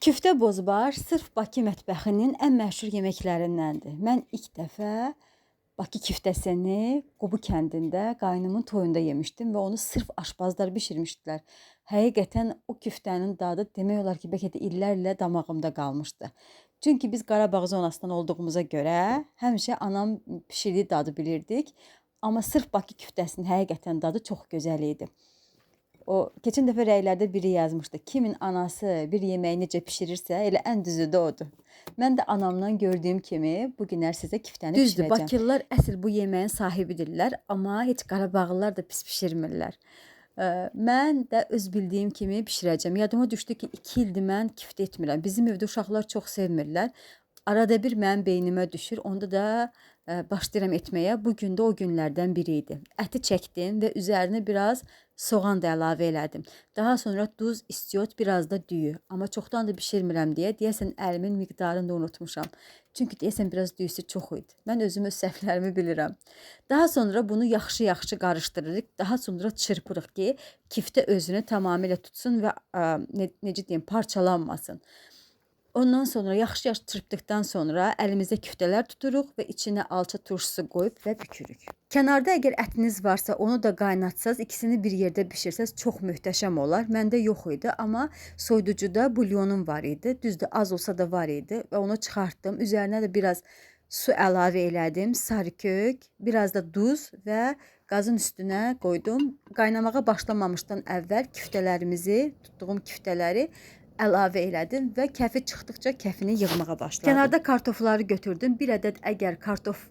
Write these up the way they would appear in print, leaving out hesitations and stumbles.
Küftə bozbar sırf Bakı mətbəxinin ən məşhur yeməklərindəndir. Mən ilk dəfə Bakı küftəsini Qobu kəndində qaynımın toyunda yemişdim və onu sırf aşpazlar bişirmişdilər. Həqiqətən o küftənin dadı demək olar ki, bəlkə də illərlə damağımda qalmışdı. Çünki biz Qarabağ zonasından olduğumuza görə həmişə anam bişirdiyi dadı bilirdik. Amma sırf Bakı küftəsinin həqiqətən dadı çox gözəl idi. O keçən dəfə rəylərdə biri yazmışdı. Kimin anası bir yeməyi necə bişirirsə, elə ən düzü də odur. Mən də anamdan gördüyüm kimi bu günlər sizə küftəni düzdür, bişirəcəm. Bakılılar əsl bu yeməyin sahibidirlər, amma heç Qarabağlılar da pis bişirmirlər. Mən də öz bildiyim kimi bişirəcəm. Yadıma düşdü ki, 2 ildir mən küftə etmirəm. Bizim evdə uşaqlar çox sevmirlər. Arada bir mənim beynimə düşür, onda da başlayıram etməyə. Bugün də o günlərdən biri idi. Əti çəkdim və üzərinə biraz soğan da əlavə elədim. Daha sonra duz, istiot, biraz da düyü. Amma çoxdan da bişirmirəm deyə, deyəsən əlimin miqdarını da unutmuşam. Çünki deyəsən biraz düyüsü çox idi. Mən özüm öz səhvlərimi bilirəm. Daha sonra bunu yaxşı-yaxşı qarışdırırıq. Daha sonra çırpırıq ki, küftə özünü tamamilə tutsun və necə deyim, parçalanmasın. Ondan sonra yaxşı-yaxşı çırpdıqdan sonra əlimizdə küftələr tuturuq və içinə alça turşusu qoyub və bükürük. Kənarda əgər ətiniz varsa onu da qaynatsaz, ikisini bir yerdə bişirsəz çox möhtəşəm olar. Məndə yox idi, amma soyuducuda bulyonum var idi. Düzdür, az olsa da var idi və onu çıxartdım. Üzərinə də biraz su əlavə elədim, sarı kök, biraz da duz və qazın üstünə qoydum. Qaynamağa başlamamışdan əvvəl küftələrimizi, tutduğum küftələri əlavə elədim və kəfi çıxdıqca kəfini yığmağa başladım. Kənarda kartofları götürdüm. Bir ədəd əgər kartof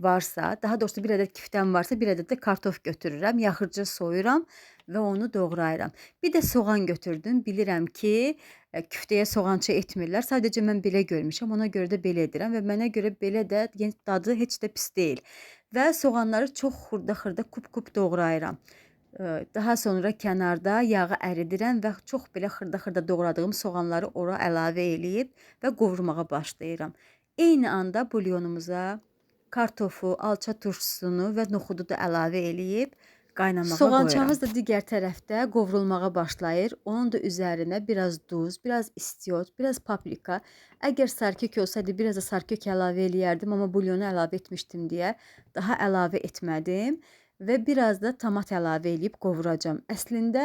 varsa, daha doğrusu bir ədəd küftəm varsa, bir ədəd də kartof götürürəm. Yaxırca soyuram və onu doğrayıram. Bir də soğan götürdüm. Bilirəm ki, küftəyə soğança etmirlər. Sadəcə mən belə görmüşəm. Ona görə də belə edirəm və mənə görə belə də dadı heç də pis deyil. Və soğanları çox xırda-xırda kup-kup doğrayıram. Daha sonra kənarda yağı əridirəm və çox belə xırda-xırda doğradığım soğanları ora əlavə eləyib və qovurmağa başlayıram. Eyni anda bulyonumuza kartofu, alça turşusunu və noxudu da əlavə eləyib qaynamağa qoyuram. Soğançamız da digər tərəfdə qovrulmağa başlayır. Onun da üzərinə biraz duz, biraz istiot, biraz paprika. Əgər sarkök olsaydı biraz da sarkök əlavə eləyərdim, amma bulyonu əlavə etmişdim deyə daha əlavə etmədim. Və biraz da tomat əlavə eləyib qovuracam. Əslində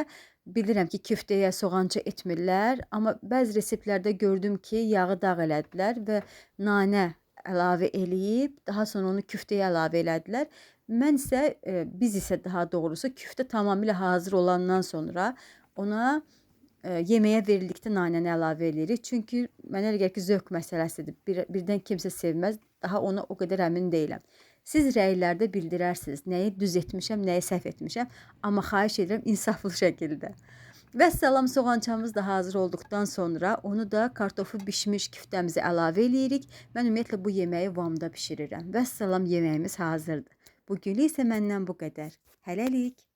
bilirəm ki, küftəyə soğanca etmirlər, amma bəzi reseptlərdə gördüm ki, yağı dağ elədilər və nanə əlavə eləyib, daha sonra onu küftəyə əlavə elədilər. Biz isə daha doğrusu küftə tamamilə hazır olandan sonra ona yeməyə verildikdə nanəni əlavə eləyirik. Çünki mənə elə gəlir ki, zövq məsələsidir. Birdən kimsə sevməz, daha ona o qədər əmin deyiləm. Siz rəylərdə bildirərsiniz, nəyi düz etmişəm, nəyi səhv etmişəm, amma xahiş edirəm insaflı şəkildə. Vəssalam, soğançamız da hazır olduqdan sonra onu da kartofu bişmiş küftəmizi əlavə eləyirik. Mən ümumiyyətlə bu yeməyi Van'da bişirirəm. Vəssalam, yeməyimiz hazırdır. Bugünlük isə məndən bu qədər. Hələlik.